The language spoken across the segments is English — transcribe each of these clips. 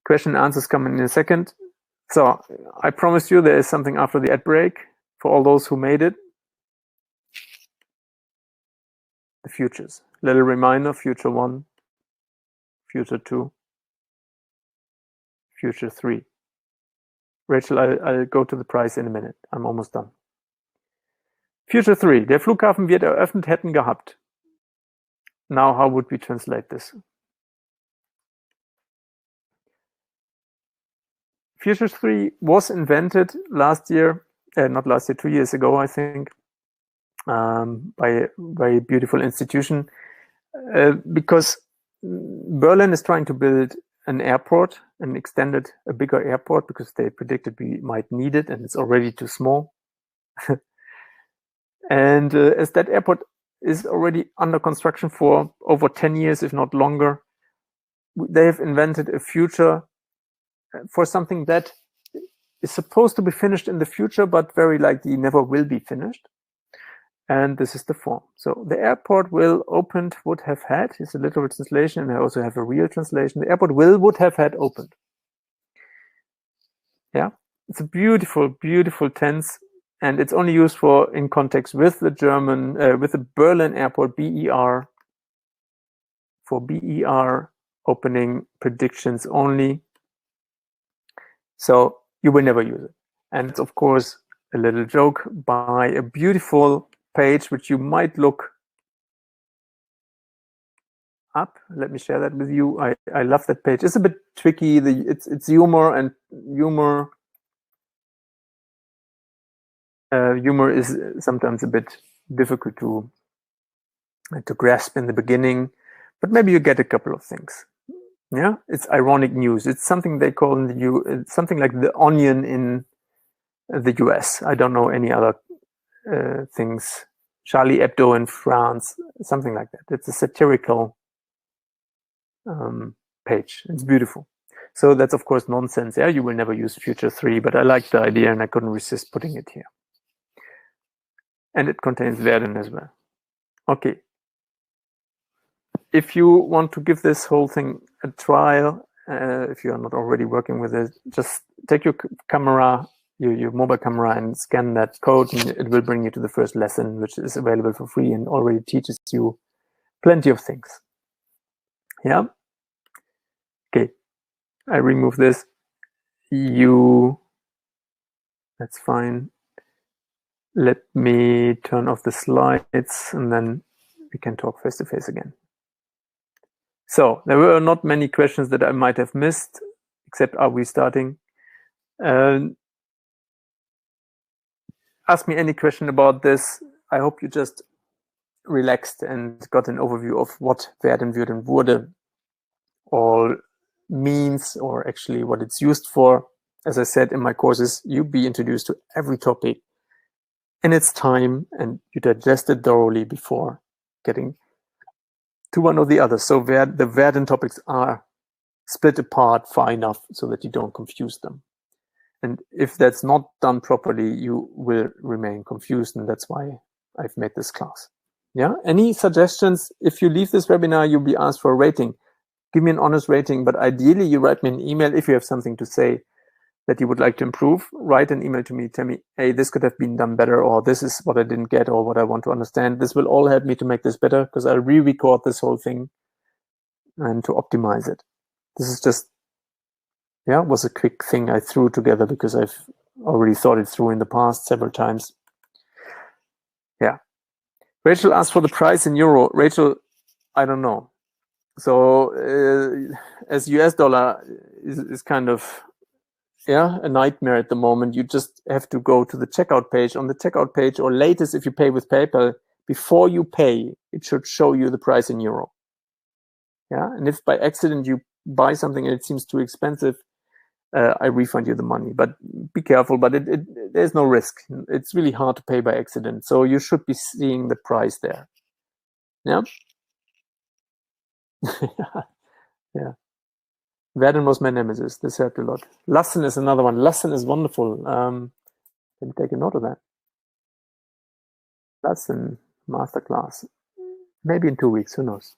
Question and answers coming in a second. So I promised you there is something after the ad break for all those who made it. The futures. Little reminder, future 1, future 2, future 3. Rachel, I'll go to the price in a minute. I'm almost done. Future 3. Der Flughafen wird eröffnet, hätten gehabt. Now, how would we translate this? Future 3 was invented last year, not last year, 2 years ago, I think, by a very beautiful institution, because Berlin is trying to build an airport, a bigger airport, because they predicted we might need it, and it's already too small. And as that airport is already under construction for over 10 years, if not longer, they have invented a future for something that is supposed to be finished in the future, but very likely never will be finished. And this is the form. So the airport would have had, is a literal translation, and I also have a real translation. The airport would have had opened. Yeah, it's a beautiful, beautiful tense, and it's only used in context with the German, with the Berlin airport, BER, for BER opening predictions only. So you will never use it. And it's, of course, a little joke by a beautiful page, which you might look up. Let me share that with you. I love that page. It's a bit tricky. It's humor, and humor is sometimes a bit difficult to grasp in the beginning, but maybe you get a couple of things. Yeah, it's ironic news. It's something they call something like the Onion in the US. I don't know any other things. Charlie Hebdo in France, something like that. It's a satirical page. It's beautiful. So that's, of course, nonsense. Yeah, you will never use future 3, but I like the idea and I couldn't resist putting it here. And it contains Werden as well. Okay. If you want to give this whole thing a trial, if you are not already working with it, just take your camera, your mobile camera, and scan that code, and it will bring you to the first lesson, which is available for free and already teaches you plenty of things. Yeah? Okay. I remove this. That's fine. Let me turn off the slides, and then we can talk face to face again. So there were not many questions that I might have missed, except are we starting? Ask me any question about this. I hope you just relaxed and got an overview of what Werden, Würden, Wurde all means, or actually what it's used for. As I said in my courses, you'll be introduced to every topic in its time, and you digest it thoroughly before getting to one or the other. So the Werden topics are split apart far enough so that you don't confuse them. And if that's not done properly, you will remain confused, and that's why I've made this class. Yeah. Any suggestions? If you leave this webinar, you'll be asked for a rating. Give me an honest rating, but ideally you write me an email if you have something to say that you would like to improve. Write an email to me, tell me, hey, this could have been done better, or this is what I didn't get, or what I want to understand. This will all help me to make this better, because I'll re-record this whole thing and to optimize it. This is just, yeah, was a quick thing I threw together because I've already thought it through in the past several times. Yeah. Rachel asked for the price in euro. Rachel, I don't know. So as US dollar is kind of, yeah, a nightmare at the moment. You just have to go to the checkout page. On the checkout page, or latest if you pay with PayPal, before you pay, it should show you the price in euro. Yeah, and if by accident you buy something and it seems too expensive, I refund you the money. But be careful, but there's no risk. It's really hard to pay by accident. So you should be seeing the price there. Yeah? Yeah. Werden was my nemesis. This helped a lot. Lassen is another one. Lassen is wonderful. Let me take a note of that. Lassen, masterclass. Maybe in 2 weeks, who knows?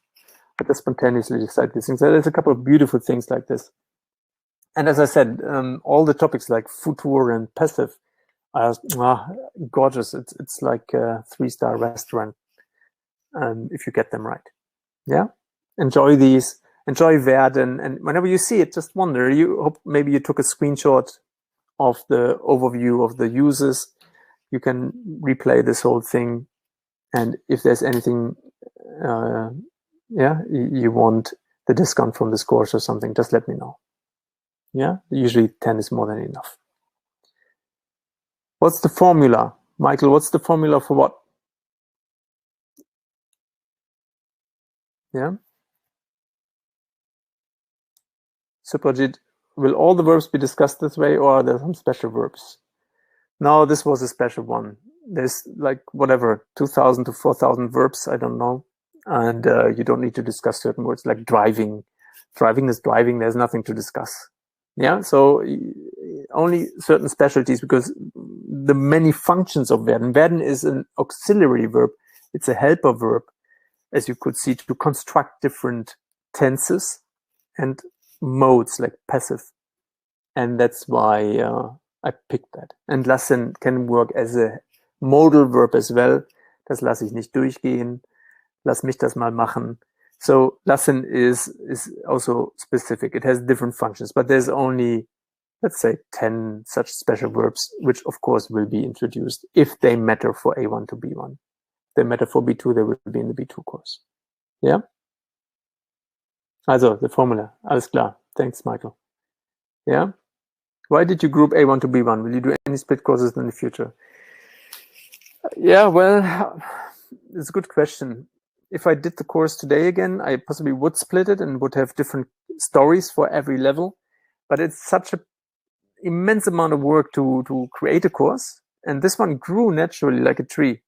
I just spontaneously decide these things. There's a couple of beautiful things like this. And as I said, all the topics like futur and passive are gorgeous. It's like a 3-star restaurant if you get them right. Yeah, enjoy these, enjoy Werden, and whenever you see it, just wonder. You hope maybe you took a screenshot of the overview of the uses. You can replay this whole thing, and if there's anything, you want the discount from this course or something, just let me know. Yeah, usually 10 is more than enough. What's the formula, Michael? What's the formula for what? Yeah. Superjit, will all the verbs be discussed this way, or are there some special verbs? No, this was a special one. There's like whatever 2,000 to 4,000 verbs. I don't know, and you don't need to discuss certain words like driving. Driving is driving. There's nothing to discuss. Yeah, so only certain specialties, because the many functions of werden. Werden is an auxiliary verb. It's a helper verb, as you could see, to construct different tenses and modes like passive. And that's why I picked that. And lassen can work as a modal verb as well. Das lasse ich nicht durchgehen. Lass mich das mal machen. So lassen is also specific. It has different functions, but there's only, let's say, 10 such special verbs, which of course will be introduced if they matter for A1 to B1. If they matter for B2, they will be in the B2 course. Yeah? Also, the formula. Alles klar. Thanks, Michael. Yeah? Why did you group A1 to B1? Will you do any split courses in the future? Yeah, well, it's a good question. If I did the course today again, I possibly would split it and would have different stories for every level. But it's such an immense amount of work to create a course. And this one grew naturally like a tree.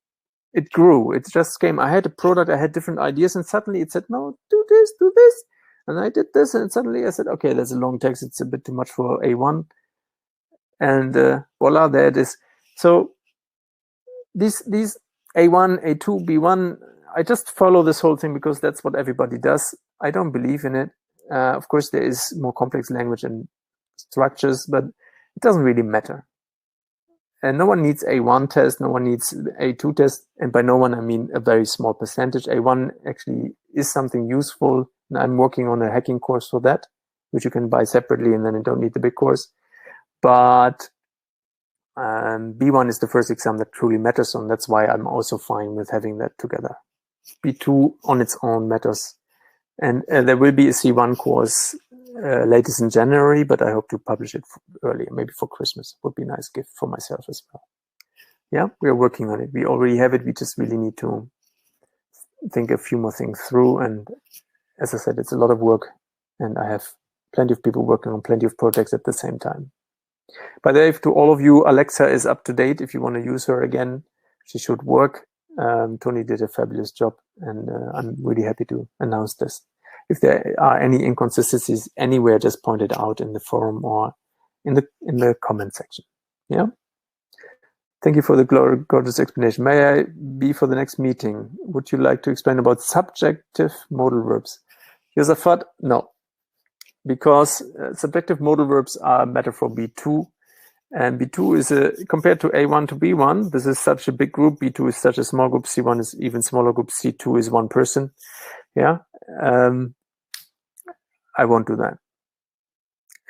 It grew. It just came. I had a product. I had different ideas. And suddenly it said, no, do this, do this. And I did this. And suddenly I said, okay, that's a long text. It's a bit too much for A1. And voila, there it is. So these A1, A2, B1, I just follow this whole thing because that's what everybody does. I don't believe in it. Of course, there is more complex language and structures, but it doesn't really matter. And no one needs A1 test, no one needs A2 test, and by no one I mean a very small percentage. A1 actually is something useful, and I'm working on a hacking course for that, which you can buy separately, and then you don't need the big course. But B1 is the first exam that truly matters, and that's why I'm also fine with having that together. B2 on its own matters. And there will be a C1 course latest in January, but I hope to publish it earlier, maybe for Christmas. Would be a nice gift for myself as well. Yeah, we are working on it. We already have it. We just really need to think a few more things through. And as I said, it's a lot of work, and I have plenty of people working on plenty of projects at the same time. By the way, to all of you, Alexa is up to date. If you want to use her again, she should work. Tony did a fabulous job, and I'm really happy to announce this. If there are any inconsistencies anywhere, just point it out in the forum or in the comment section. Yeah. Thank you for the gorgeous explanation. May I be for the next meeting? Would you like to explain about subjective modal verbs? Josaphat, no. Because subjective modal verbs are better for B2, and B2 is compared to A1 to B1, this is such a big group, B2 is such a small group, C1 is even smaller group, C2 is one person. Yeah, I won't do that.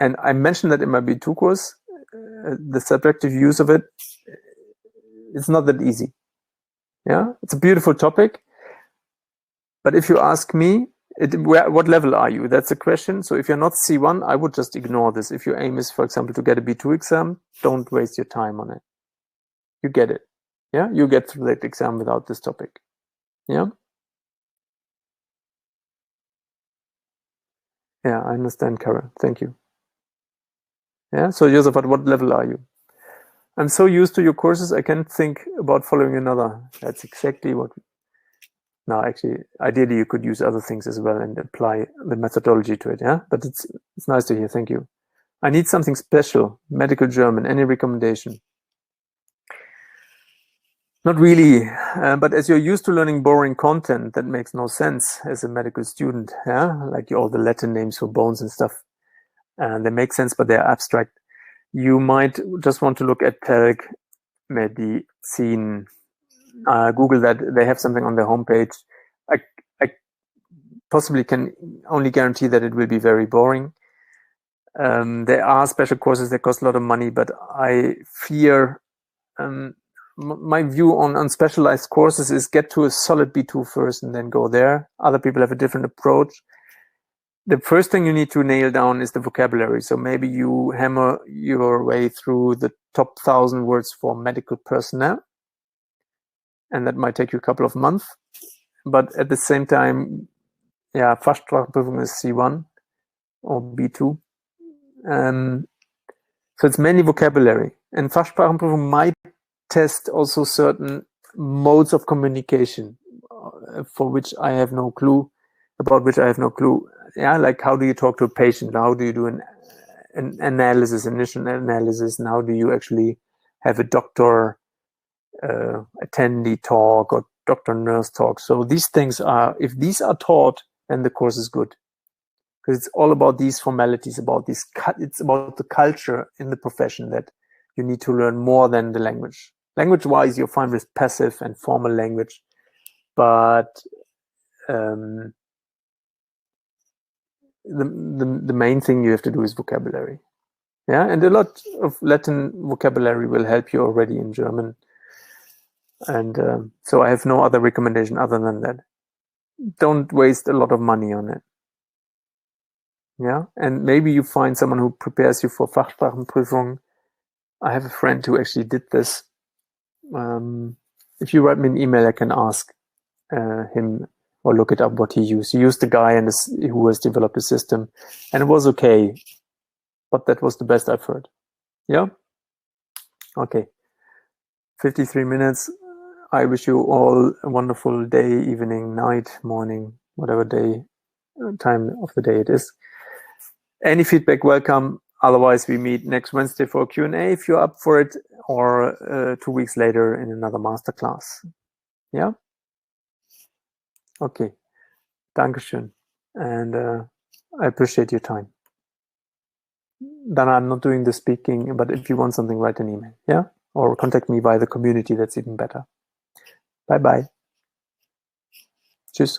And I mentioned that in my B2 course, the subjective use of it, it's not that easy. Yeah, it's a beautiful topic, but if you ask me, what level are you? That's the question. So if you're not C1, I would just ignore this. If your aim is, for example, to get a B2 exam, don't waste your time on it. You get it. Yeah, you get through that exam without this topic. Yeah. Yeah, I understand, Karen. Thank you. Yeah. So Joseph, at what level are you? I'm so used to your courses, I can't think about following another. That's exactly what. No, actually, ideally you could use other things as well and apply the methodology to it. Yeah, but it's nice to hear. Thank you. I need something special. Medical German. Any recommendation? Not really, but as you're used to learning boring content that makes no sense as a medical student, yeah, like all the Latin names for bones and stuff. and they make sense, but they're abstract. You might just want to look at Medizin. Google that. They have something on their homepage. I possibly can only guarantee that it will be very boring. There are special courses that cost a lot of money, but I fear my view on specialized courses is get to a solid B2 first and then go there. Other people have a different approach. The first thing you need to nail down is the vocabulary. So maybe you hammer your way through the top 1,000 words for medical personnel, and that might take you a couple of months. But at the same time, yeah, Fachsprachenprüfung is C1 or B2. So it's mainly vocabulary. And Fachsprachenprüfung might test also certain modes of communication for which I have no clue, about which I have no clue. Yeah, like how do you talk to a patient? How do you do an analysis, initial analysis? And how do you actually have a doctor attendee talk or doctor nurse talk? So these things are, if these are taught, then the course is good. Because it's all about these formalities, about these, it's about the culture in the profession that you need to learn more than the language. Language-wise, you're fine with passive and formal language, but the main thing you have to do is vocabulary. Yeah, and a lot of Latin vocabulary will help you already in German. And so I have no other recommendation other than that. Don't waste a lot of money on it. Yeah, and maybe you find someone who prepares you for Fachsprachenprüfung. I have a friend who actually did this. If you write me an email, I can ask him or look it up what he used. He used the guy who has developed the system, and it was okay, but that was the best I've heard. Yeah? Okay. 53 minutes. I wish you all a wonderful day, evening, night, morning, whatever time of the day it is. Any feedback, welcome. Otherwise, we meet next Wednesday for a Q&A if you're up for it, or 2 weeks later in another masterclass. Yeah? Okay. Dankeschön. And I appreciate your time. Then I'm not doing the speaking, but if you want something, write an email. Yeah? Or contact me via the community. That's even better. Bye-bye. Tschüss.